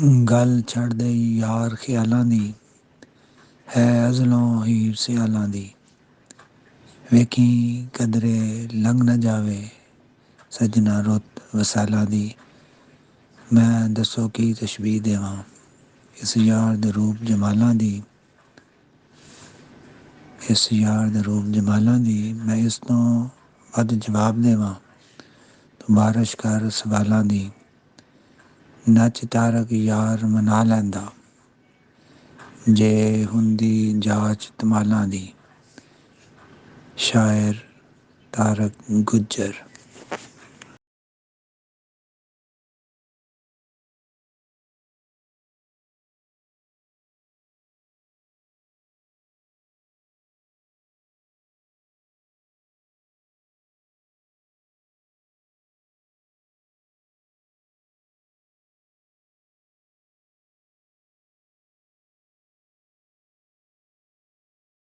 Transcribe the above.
ਗੱਲ ਛੱਡ ਦੇ ਯਾਰ ਖਿਆਲਾਂ ਦੀ, ਹੈ ਅਜ਼ਲੋਂ ਹੀਰ ਸਿਆਲਾਂ ਦੀ। ਵੇਖੀ ਕਦਰੇ ਲੰਘ ਨਾ ਜਾਵੇ ਸਜਣਾ ਰੁੱਤ ਵਸਾਲਾਂ ਦੀ। ਮੈਂ ਦੱਸੋ ਕੀ ਤਸ਼ਬੀਹ ਦੇਵਾਂ ਇਸ ਯਾਰ ਦੇ ਰੂਪ ਜਮਾਲਾਂ ਦੀ। ਇਸ ਯਾਰ ਦੇ ਰੂਪ ਜਮਾਲਾਂ ਦੀ ਮੈਂ ਇਸ ਤੋਂ ਵੱਧ ਜਵਾਬ ਦੇਵਾਂ ਤੂੰ ਬਾਰਿਸ਼ ਕਰ ਸਵਾਲਾਂ ਦੀ। ਨੱਚ ਤਾਰਕ ਯਾਰ ਮਨਾ ਲੈਂਦਾ ਜੇ ਹੁੰਦੀ ਜਾਂਚ ਧਮਾਲਾਂ ਦੀ। ਸ਼ਾਇਰ ਤਾਰਕ ਗੁੱਜਰ।